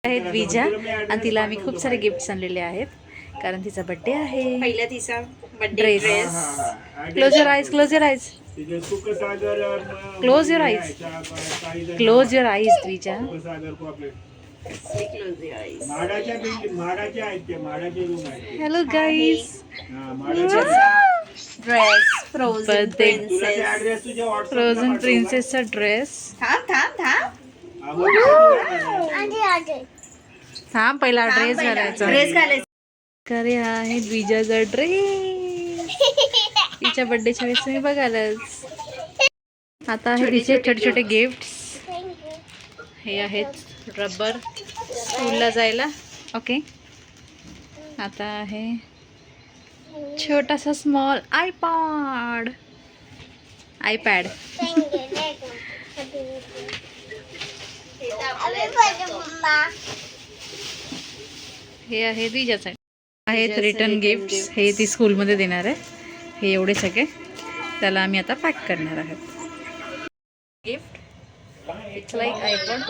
आहेत विजा आणि तिला आम्ही खूप सारे गिफ्ट्स आणलेले आहेत कारण तिचा बर्थडे आहे. पहिला तिचा dress. Close your eyes, close your eyes, close your eyes, close your eyes विजा. Hello guys. ड्रेस फ्रोझन प्रिन्सेसचा ड्रेस. थांब पहिला ड्रेस घालायचा. अरे हा आहे विजाचा ड्रेस. तिच्या बर्थडेच्या वेळेस तुम्ही बघालच. आता आहे तिचे छोटे छोटे गिफ्ट्स. हे आहेत रबर स्कूलला जायला. ओके. आता आहे छोटासा स्मॉल आयपॅड. हे आहे विजासाठी आहेत रिटर्न गिफ्ट्स. हे ती स्कूलमध्ये देणार आहे. हे एवढे सगळे त्याला आम्ही आता पॅक करणार आहोत. Gift it's like iPod.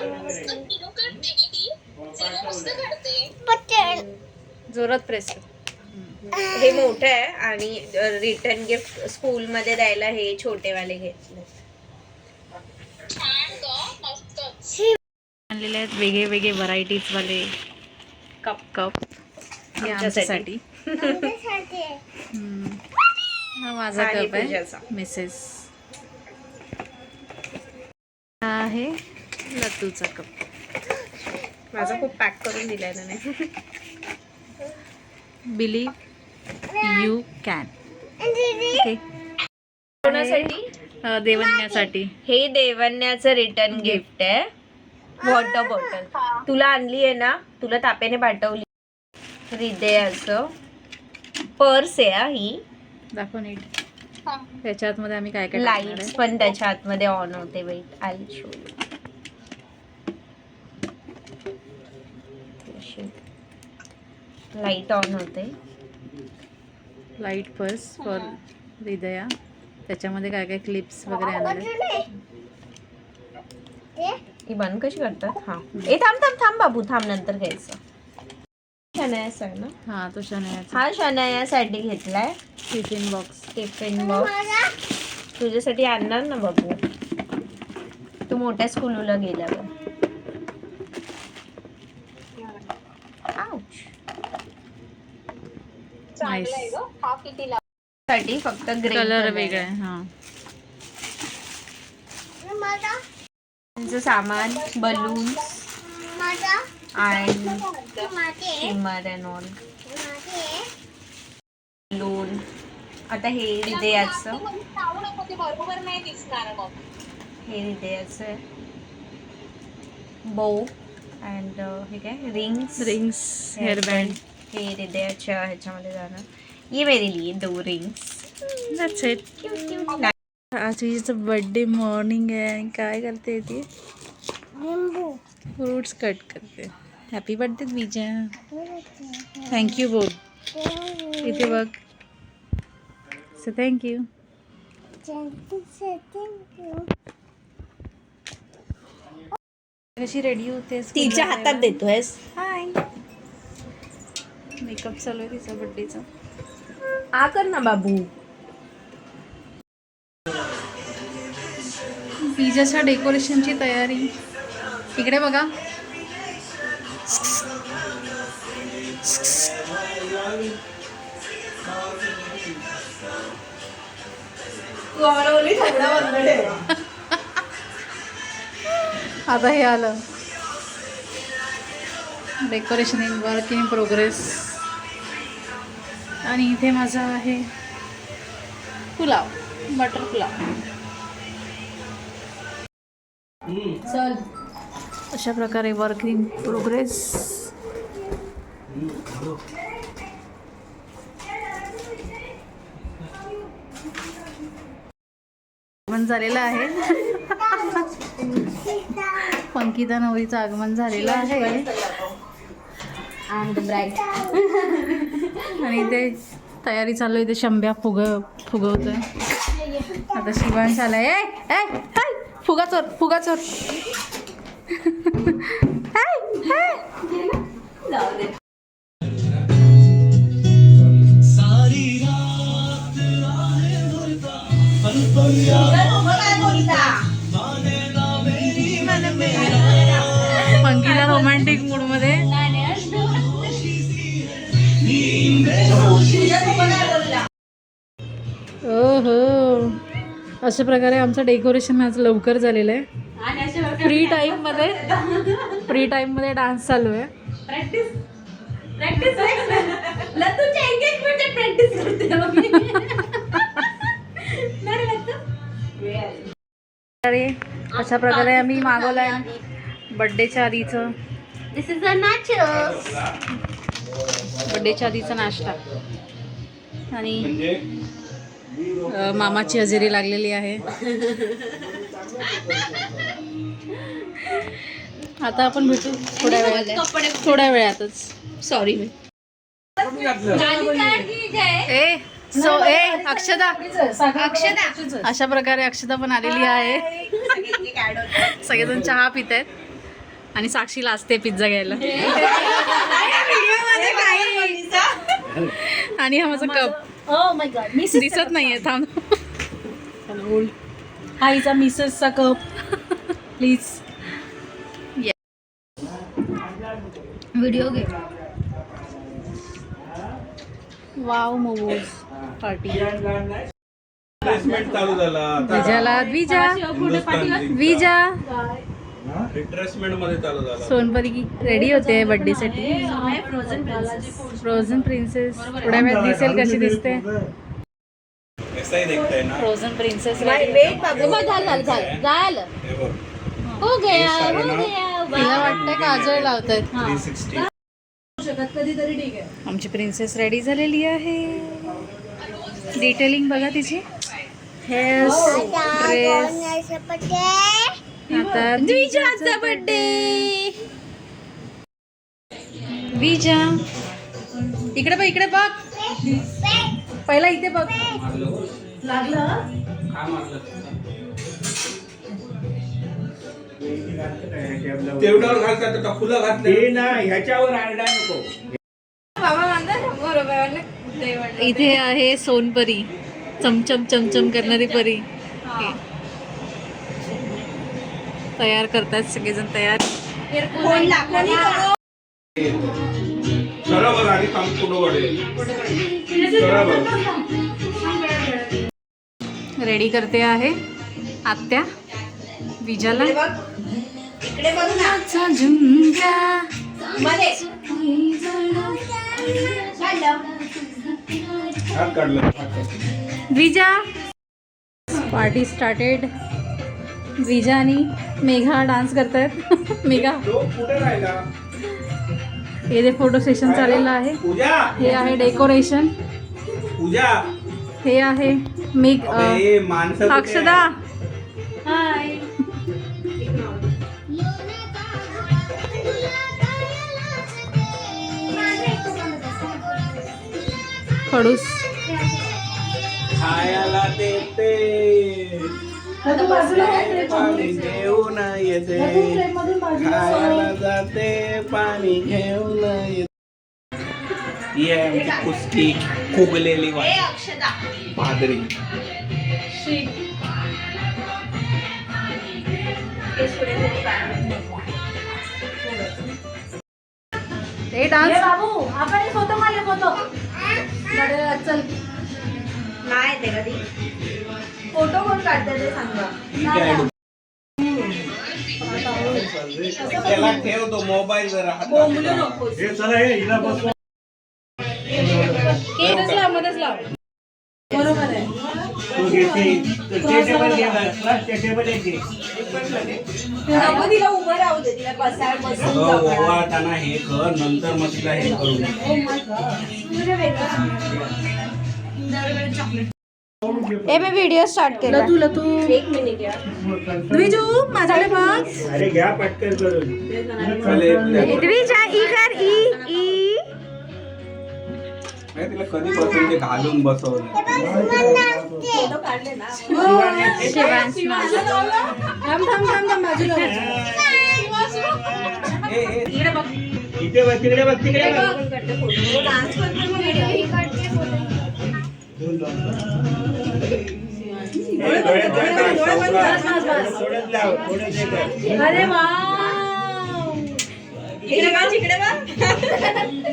जोरात प्रेस कर. हे मोठं आहे आणि रिटर्न गिफ्ट स्कूल मध्ये द्यायला हे छोटेवाले घेतले. आणलेले आहेत वेगळे वेगळे व्हरायटीज वाले कप आमच्यासाठी. हा माझा कप आहे मिसेस. हा आहे लतूचा कप. माझा खूप पॅक करून दिलाय ना. Believe you can. ओके. कोणासाठी? देवण्यासाठी. हे देवण्याचं रिटर्न गिफ्ट आहे. वॉटर बॉटल तुला आणली आहे ना, तुला ताप्याने पाठवली. हृदयाचं पर्स आहे ही. दाखव नीट. त्याच्या आतमध्ये आम्ही काय काय लाईट्स पण त्याच्या आतमध्ये ऑन होते. Wait I show you. Light on होते. Light purse for Hridaya. त्याच्यामध्ये काय काय क्लिप्स वगैरे आणले. ही बंद कशी करतात? हा ए थांब थांब थांब बाबू थांब, नंतर घ्यायचं. शनायाचा आहे ना? हा तो शनायाचा. हा शनायासाठी घेतलाय. Tiffin box. टिफिन बॉक्स तुझ्यासाठी आणणार ना बाबू, तू मोठ्या स्कूलला गेल्यावर. साठी फक्त ग्रे कलर वेगळा आहे. हा सामान बलून्स आणि शिमर अँड ऑल. बलून. आता हे हृदयाचं, हे हृदयाचं बो अँड हे काय रिंग्स हेअरबँड. हे हृदयाच्या ह्याच्यामध्ये जाणार. ये मेरे लिए 2 रिंग्स. That's it. आज विजाचा बर्थडे मॉर्निंग आहे आणि काय करते ती? फ्रूट्स कट करते. हॅपी बर्थडे विजा. थँक्यू बोल. इथे बघ. So thank you. कशी रेडी होतेस? तिच्या हातात देतोयस. हाय. मेकअप चालू आहे तिचा बर्थडेचा. आ कर ना बाबू. विजाच्या डेकोरेशनची तयारी. इकडे बघा. आता हे आलं decoration in work in progress. आणि इथे माझा आहे पुलाव, बटर पुलाव. चल. अशा प्रकारे वर्क इन प्रोग्रेस. आगमन झालेलं आहे. पंकिता नवरीचं आगमन झालेलं आहे. आणि ते तयारी चालू आहे. ते शंभ्या फुगवतोय. आता शिवांश आलाय. फुगा चोर. अंकिता रोमॅन्टिक मूड मध्ये. हो, अशा प्रकारे आमचं डेकोरेशन आज लवकर झालेलं आहे. फ्री टाइम मध्ये डान्स चालू आहे. अशा प्रकारे आम्ही मागवलाय बर्थडेच्या आधीचं. दिस इज अ नाचोस. बर्थडेच्या आधीचा नाश्ता आणि मामाची हजेरी लागलेली आहे. आता आपण भेटू थोड्या वेळातच. सॉरी अक्षदा अशा प्रकारे अक्षदा पण आलेली आहे. सगळेजण चहा पित आहेत आणि साक्षी लाजते पिझ्झा घ्यायला. आणि हा माझा कप दिसत नाहीये. थांब. हा हिचा मिसेसचा कप प्लीज. व्हिडिओ घे. Wow momos party. रिट्रेसमेंट चालू झाला आता. विजा रिट्रेसमेंट मध्ये चालू झाला. सोनपरी रेडी होते बर्थडे साठी. फ्रोझन प्रिन्सेस थोड्या वेळात दिसेल कशी दिसते. ऐसाही देखताय ना. फ्रोझन प्रिन्सेस हो गया. तिला वाटतं काजळ लावतायत. 360. कधीतरी ठीक आहे. आमची प्रिन्सेस रेडी झालेली आहे. डिटेलिंग बघा तिची. Hair dress. आता विजाचा बर्थडे. विजा इकडे बघ, इकडे बघ. पहिला इथे बघ. लागलं तेवढ्यावर घालतात आता फुलं घातले ना ह्याच्यावर आरडा नको. इथे आहे सोनपरी, चमचम चमचम करणारी परी. तयार करतात सगळेजण. तयार सरळ बघ आणि काम पुढं वाढेल. सरळ बघ. रेडी करते आहे आत्या विजाला. इकडे बघ ना. झुमका मध्ये हात काढलं. विजा. Party started. विजा आणि मेघा डान्स करतायत. मेघा तो कुठे राहिला. इथे फोटो सेशन चाललेलं आहे. पूजा. हे आहे डेकोरेशन. पूजा. हे आहे मेघ. अबे, माणसं कुठे अक्षदा. हाय. खडूस. खायला देते पाणी घेऊन येते. खायला जाते पाणी घेऊन येते. ही आहे आमची कुस्ती फुगलेली पादरी. हे डान्स. बाबू आपण फोटो मारले फोटो. चल नाही ते कधी फोटो कोण काढते ते सांगा. ठीक आहे. त्याला ठेवतो मोबाईल जरा बोंबलू नकोस. हे चला हे हिला बसवा. मध्येच लाव, मध्येच लाव. बरोबर आहे. तू घेते ते टेबल घे बसला ते टेबल घे. नको तिला उभं राहू दे. तिला बसून जाऊ. ओवाळताना हे कर नंतर मग तिला हे करू. मी व्हिडिओ स्टार्ट केला. तू 1 मिनिट यार. द्विजू माझ्याकडे बघ. अरे घ्या पटकन करून. द्विजा ई कर ई. तिला कधीपासून ते घालून बसवलं. फोटो काढले ना. थांब थांब थांब थांब बाजूला बस. इकडे बघ. इथे बघ तिकडे बघ तिकडे बघ. आपण करते फोटो. डान्स करते मग व्हिडिओ काढते फोटो. थोडंच लाव थोडंच हे कर. अरे वाव.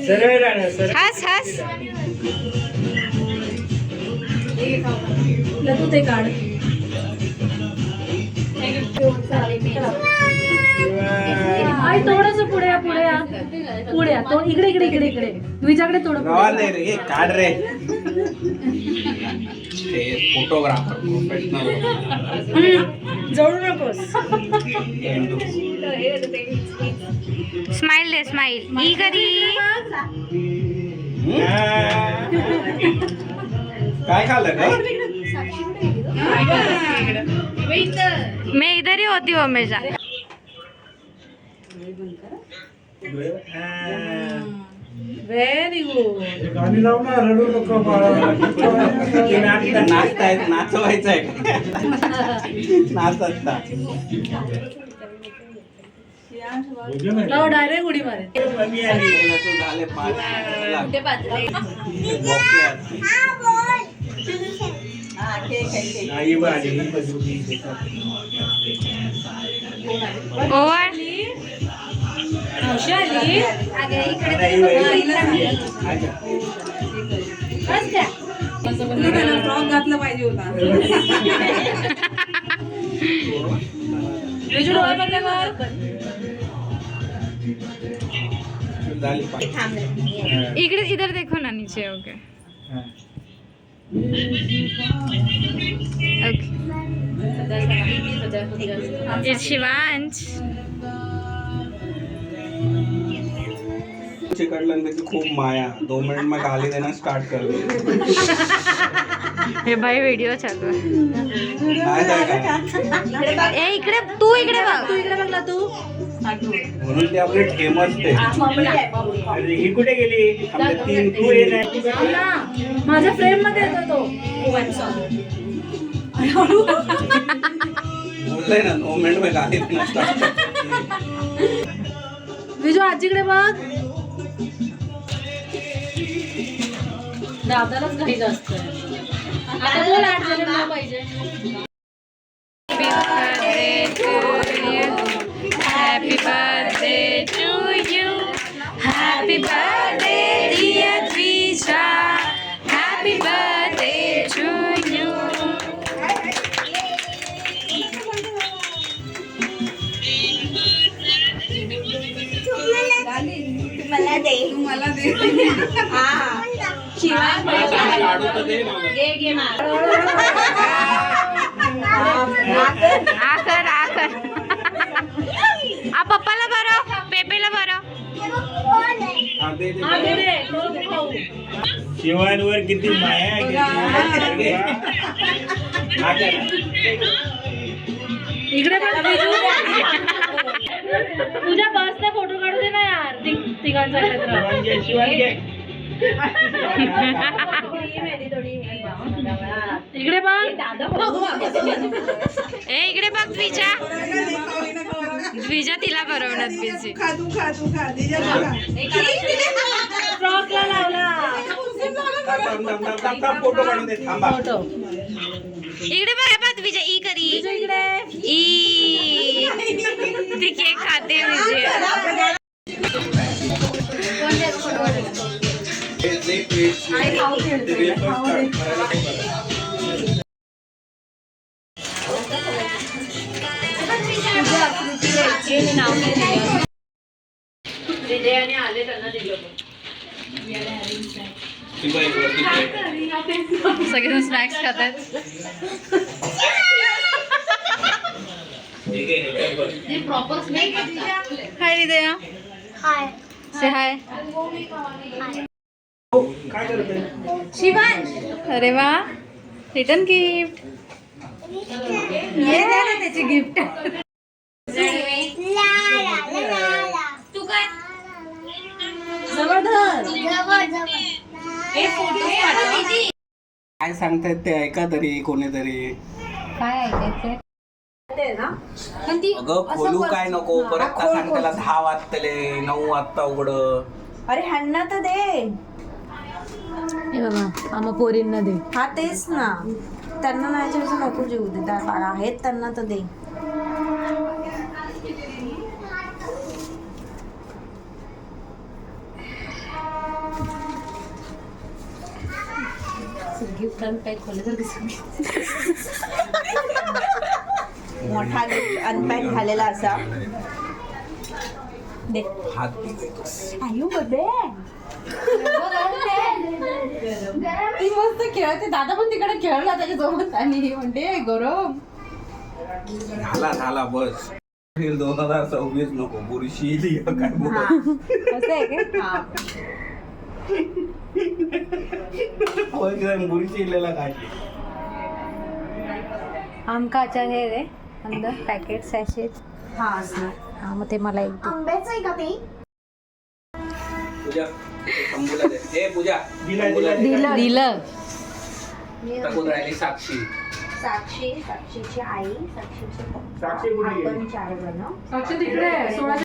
सरळ राहणार सर. हस हस. तू ते काढ. आई थोडस पुढे या पुढे या पुढे या. तो इकडे इकडे इकडे इकडे द्विजाकडे थोडं पुढे. गावात नाही रे, काढ रे. Photographer professional. जळू नकोस. स्माइल दे स्माइल. ई करी. काय खाल्लं काय? मैं इधर ही होती हूँ हमेशा. Very good. गाणी लाव ना, रडू नको बाळा. नाचतायत, नाचवायचं आहे. नाचतात. डायरेक्ट उडी मारे. झाले 5 ओव्हर. मावशी आली. फ्रॉक घातला पाहिजे होता. इकडे इधर देखो ना नीचे. Okay okay. इट्स शिवांश. चिकटलं त्याची खूप माया. 2 मिनिट मग गाली देणं स्टार्ट कर. हे भाई व्हिडिओ चालू आहे. काय ए इकडे तू इकडे बघ. तू इकडे बघला तू. म्हणून ते आपले ठेमच ते. अरे ही कुठे गेली? आपले 3 तू ये नाही. माझ्या फ्रेम मध्ये येतो तो. बोललंय ना 2 मिनिट मग गाली देणं स्टार्ट कर. विजू आजीकडे बघ. दादालाच घाई जास्त आहे. आता बोल 8 जण पाहिजे. Happy birthday to you. Happy birthday dear Dvija. Happy birthday to you. मला दे. काढू तर दे मला. आकर आकर. आ पप्पाला भरव. पेपेला भरव. हा, दे, दे. शिवांवर किती माया आहे. इकडे बघ विजू. तुझ्या बसचा फोटो काढू दे ना यार. तिघांचा एकत्र. इकडे बघ. ए इकडे बघ द्विजा. द्विजा तिला भरवण्यात बिझी. फ्रॉकला लावला. फोटो काढून दे. थांबा. फोटो. इकडे बघ द्विजा. ई करी. इकडे. ई. ती केक खाते विजय. सगळेजण स्नॅक्स खात आहेत. हाय हृदया. हाय. से हाय. शिवांश. अरे वा. Return gift. हे द्या ना त्याची गिफ्ट. तू काय जवळ धर. काय सांगतायत ते ऐका तरी कोणीतरी. काय ऐकायचंय? अगं खोलू काय नको. परत का सांग त्याला 10 वाजतले 9 वाजता उघड. अरे ह्यांना तर दे. हे बाबा आम्हा पोरींना दे. हा तेच ना. त्यांना नाही नको जेवू दे. आहेत त्यांना तर दे. गिफ्ट अनपॅक खोले तर मोठा गिफ्ट अनपॅक झालेला असा दे आयु बदे ती मस्त खेळते दादा पण तिकडे खेळला त्याच्यासोबत आणि म्हणते गरम झाला बस 2026 नको बुरशी येईल काय बोल असं आहे का बुरशी इलेला काय आमका अचार हे रे अंदर पॅकेट सॅशेट हा असणार हा मग ते मला एक दे. आंब्याचं आहे का ते पूजा शंभूला दे ए पूजा दिलं टाकून राहिली साक्षी साक्षीची आई साक्षीचे साक्षी कुठे गेली? आपण 4 जण साक्षी तिकडे 16